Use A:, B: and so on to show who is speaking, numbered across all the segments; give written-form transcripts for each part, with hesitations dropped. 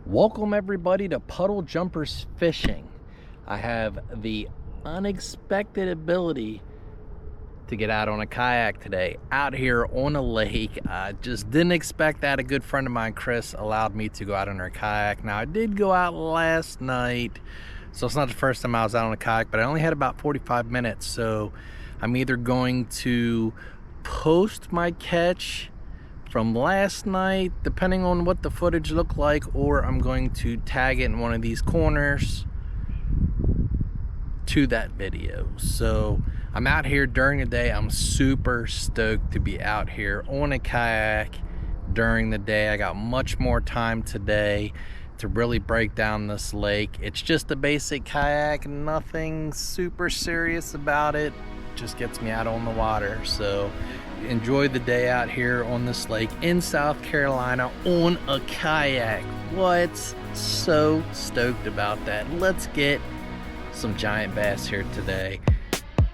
A: Welcome everybody to Puddle Jumpers Fishing. I have the unexpected ability to get out on a kayak today, out here on a lake. I just didn't expect that. A good friend of mine, Chris, allowed me to go out on her kayak. Now I did go out last night, so it's not the first time I was out on a kayak, but I only had about 45 minutes. So I'm either going to post my catch from last night, depending on what the footage looked like, or I'm going to tag it in one of these corners to that video. So I'm out here during the day. I'm super stoked to be out here on a kayak during the day. I got much more time today to really break down this lake. It's just a basic kayak, nothing super serious about it. Just gets me out on the water. So enjoy the day out here on this lake in South Carolina on a kayak. What? So stoked about that. Let's get some giant bass here today.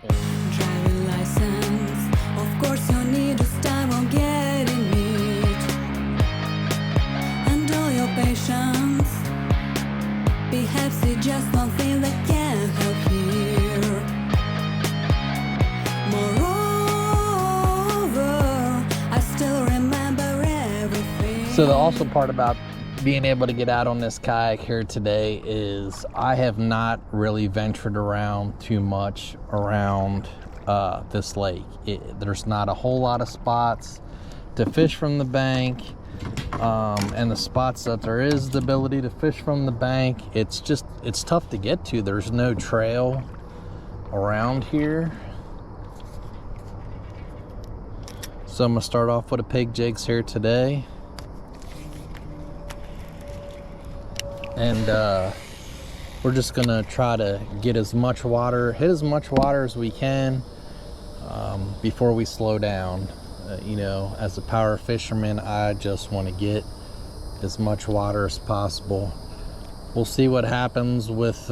B: Driving license, of course you need to start on getting it. And all your patience, perhaps it's just one thing that can help here.
A: So the awesome part about being able to get out on this kayak here today is I have not really ventured around too much around this lake. There's not a whole lot of spots to fish from the bank, and the spots that there is the ability to fish from the bank, it's tough to get to. There's no trail around here. So I'm gonna start off with a pig jigs here today. And we're just gonna try to get as much water, hit as much water as we can before we slow down. You know, as a power fisherman, I just want to get as much water as possible. We'll see what happens with,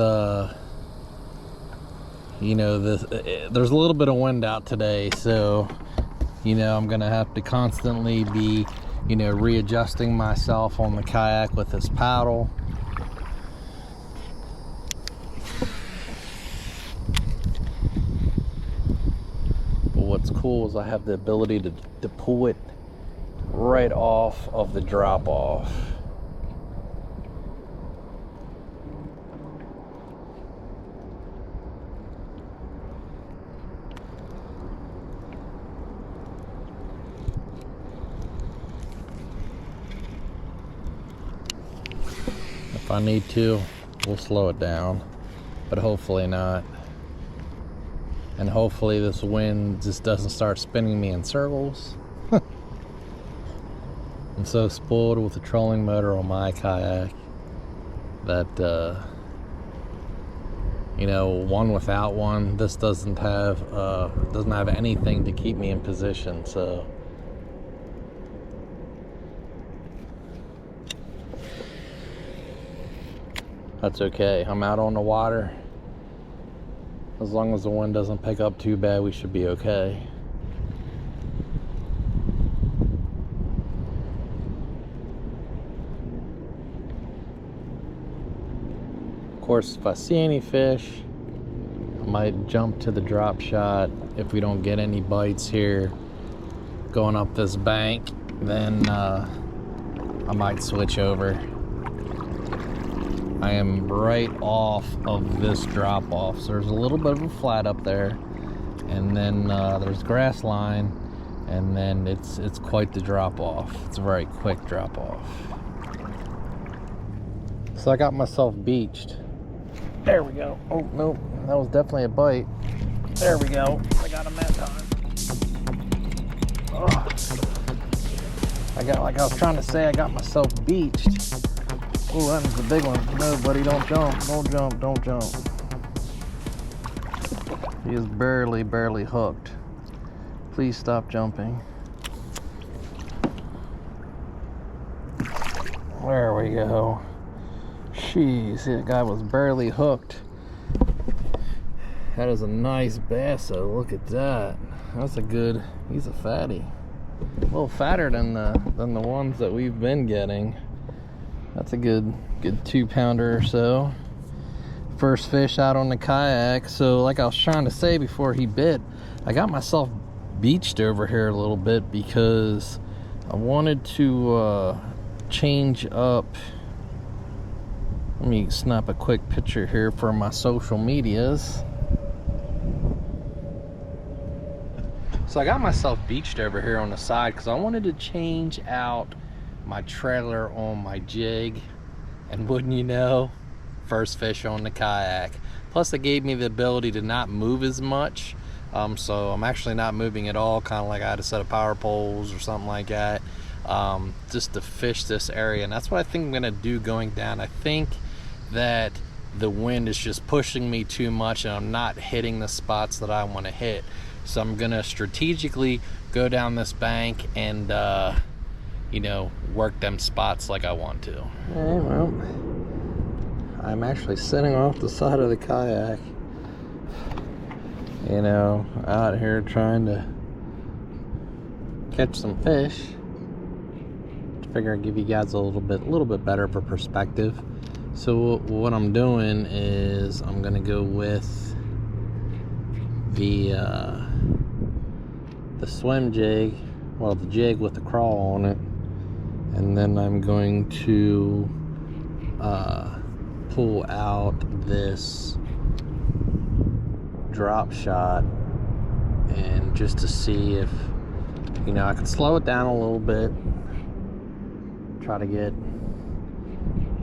A: you know, there's a little bit of wind out today, so, you know, I'm gonna have to constantly be, you know, readjusting myself on the kayak with this paddle. What's cool is I have the ability to pull it right off of the drop off. If I need to, we'll slow it down, but hopefully not. And hopefully this wind just doesn't start spinning me in circles. I'm so spoiled with the trolling motor on my kayak that, you know, one without one, this doesn't have anything to keep me in position. So that's okay. I'm out on the water. As long as the wind doesn't pick up too bad, we should be okay. Of course, if I see any fish, I might jump to the drop shot. If we don't get any bites here going up this bank, then I might switch over. I am right off of this drop off, so there's a little bit of a flat up there, and then there's grass line, and then it's quite the drop off. It's a very quick drop off. So I got myself beached. There we go. Oh no, that was definitely a bite. There we go. I got him that time. Oh. I was trying to say, I got myself beached. Oh, that was a big one. No, buddy, don't jump. Don't jump. Don't jump. He is barely hooked. Please stop jumping. There we go. Jeez, that guy was barely hooked. That is a nice bass, though. Look at that. That's a good, he's a fatty. A little fatter than the ones that we've been getting. That's a good 2-pounder or so. First fish out on the kayak. So like I was trying to say before he bit, I got myself beached over here a little bit because I wanted to change up. Let me snap a quick picture here for my social medias. So I got myself beached over here on the side because I wanted to change out my trailer on my jig, and wouldn't you know, first fish on the kayak. Plus it gave me the ability to not move as much, so I'm actually not moving at all, kind of like I had a set of power poles or something like that, just to fish this area. And that's what I think I'm gonna do going down. I think that the wind is just pushing me too much and I'm not hitting the spots that I want to hit. So I'm gonna strategically go down this bank and you know, work them spots like I want to. Okay, well, I'm actually sitting off the side of the kayak, you know, out here trying to catch some fish. To figure I'd give you guys a little bit better of a perspective. So what I'm doing is I'm gonna go with the swim jig, well, the jig with the crawl on it, and then I'm going to pull out this drop shot, and just to see if, you know, I can slow it down a little bit, try to get,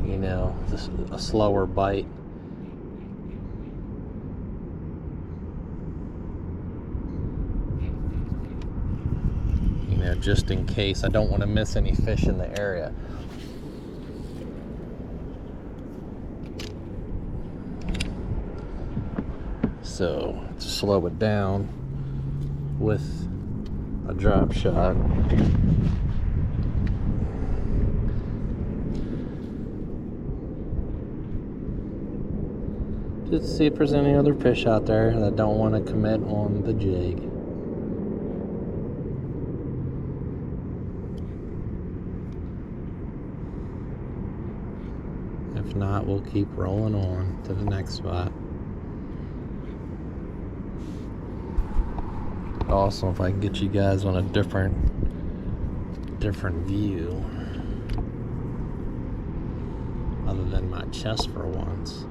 A: you know, just a slower bite. You know, just in case I don't want to miss any fish in the area. So to slow it down with a drop shot. Just to see if there's any other fish out there that don't want to commit on the jig. If not, we'll keep rolling on to the next spot. Also, if I can get you guys on a different view other than my chest for once.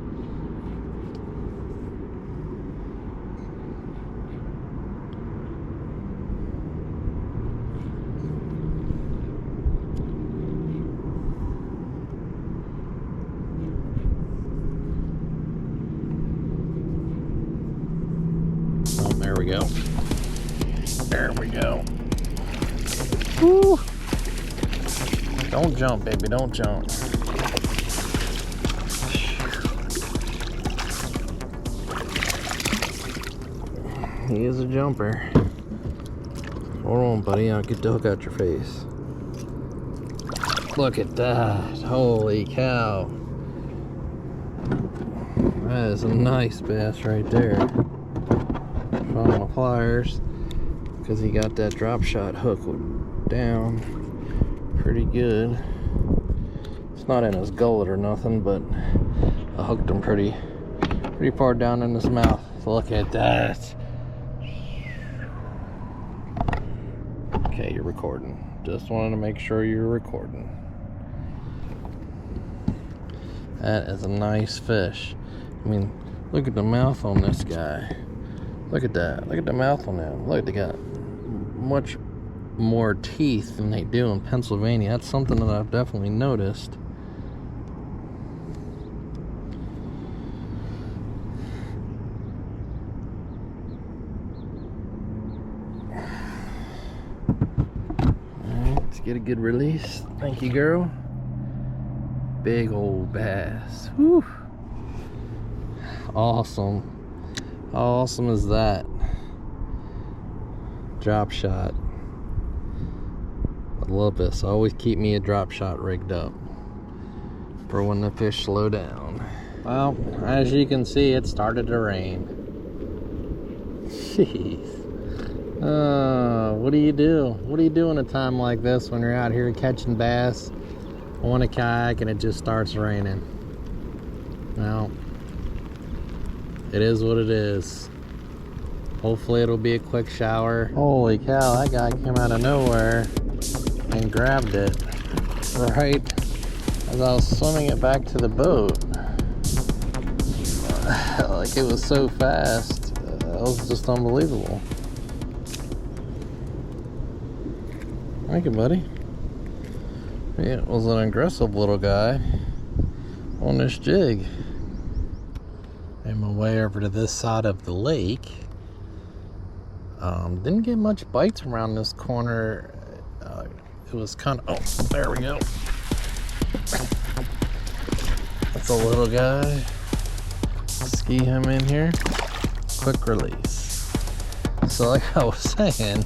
A: Oh, there we go. There we go. Woo! Don't jump, baby, don't jump. He is a jumper. Hold on, buddy, I'll get the hook out your face. Look at that. Holy cow. That is a nice bass right there. Found my pliers, because he got that drop shot hook down pretty good. It's not in his gullet or nothing, but I hooked him pretty far down in his mouth. Look at that. Okay, you're recording. Just wanted to make sure you're recording. That is a nice fish. I mean, look at the mouth on this guy. Look at that. Look at the mouth on them. Look, they got much more teeth than they do in Pennsylvania. That's something that I've definitely noticed. Alright, let's get a good release. Thank you, girl. Big old bass. Whew. Awesome. How awesome is that? Drop shot. I love this. I always keep me a drop shot rigged up for when the fish slow down. Well, as you can see, it started to rain. Jeez. What do you do? What do you do in a time like this when you're out here catching bass on a kayak and it just starts raining. Well, it is what it is. Hopefully it'll be a quick shower. Holy cow, that guy came out of nowhere and grabbed it right as I was swimming it back to the boat. Like, it was so fast. That was just unbelievable. Thank you, buddy. Yeah, it was an aggressive little guy on this jig. Made my way over to this side of the lake. Didn't get much bites around this corner. It was kind of, oh, there we go. That's a little guy. Ski him in here. Quick release. So like I was saying,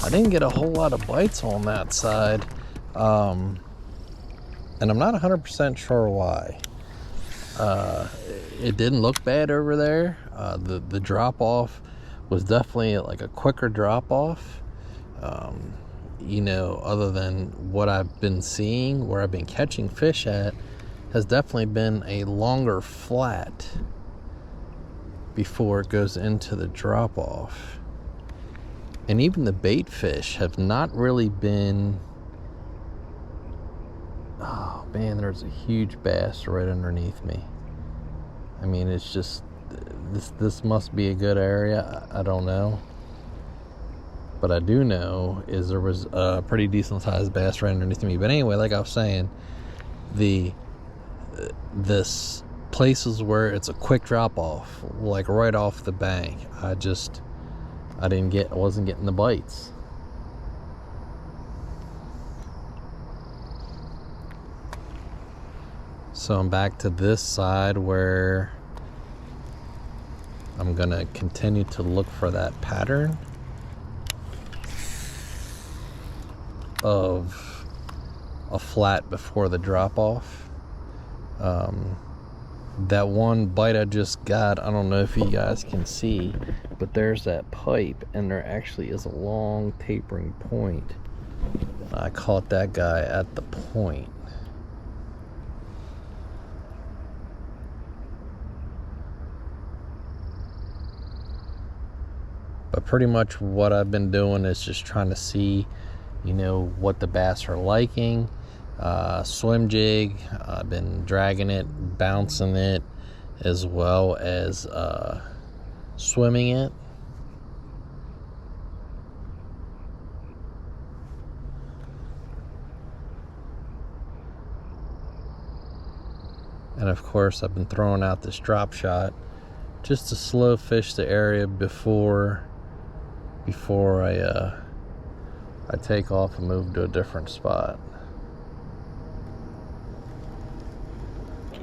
A: I didn't get a whole lot of bites on that side. And I'm not 100% sure why. It didn't look bad over there. The drop off was definitely like a quicker drop off. You know, other than what I've been seeing, where I've been catching fish at, has definitely been a longer flat before it goes into the drop off. And even the bait fish have not really been. Oh man, there's a huge bass right underneath me. I mean, it's just, this must be a good area. I don't know. But I do know is there was a pretty decent sized bass right underneath me. But anyway, like I was saying, this places where it's a quick drop off, like right off the bank, I wasn't getting the bites. So I'm back to this side where I'm gonna continue to look for that pattern of a flat before the drop off. That one bite I just got, I don't know if you guys can see, but there's that pipe and there actually is a long tapering point. I caught that guy at the point. But pretty much what I've been doing is just trying to see, you know, what the bass are liking. Swim jig, I've been dragging it, bouncing it, as well as swimming it. And of course I've been throwing out this drop shot just to slow fish the area before I take off and move to a different spot.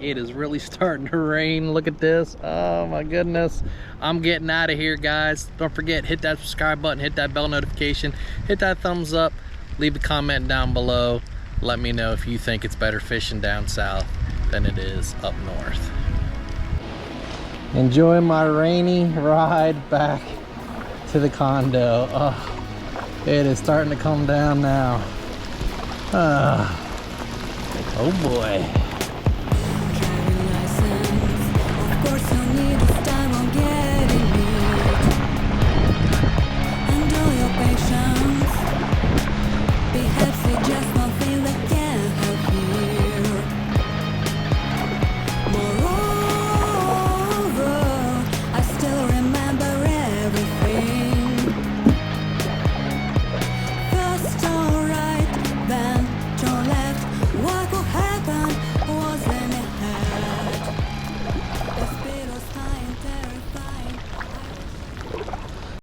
A: It is really starting to rain. Look at this. Oh my goodness. I'm getting out of here, guys. Don't forget, hit that subscribe button, hit that bell notification, hit that thumbs up, leave a comment down below. Let me know if you think it's better fishing down south than it is up north. Enjoying my rainy ride back to the condo. Oh, it is starting to come down now. Oh boy.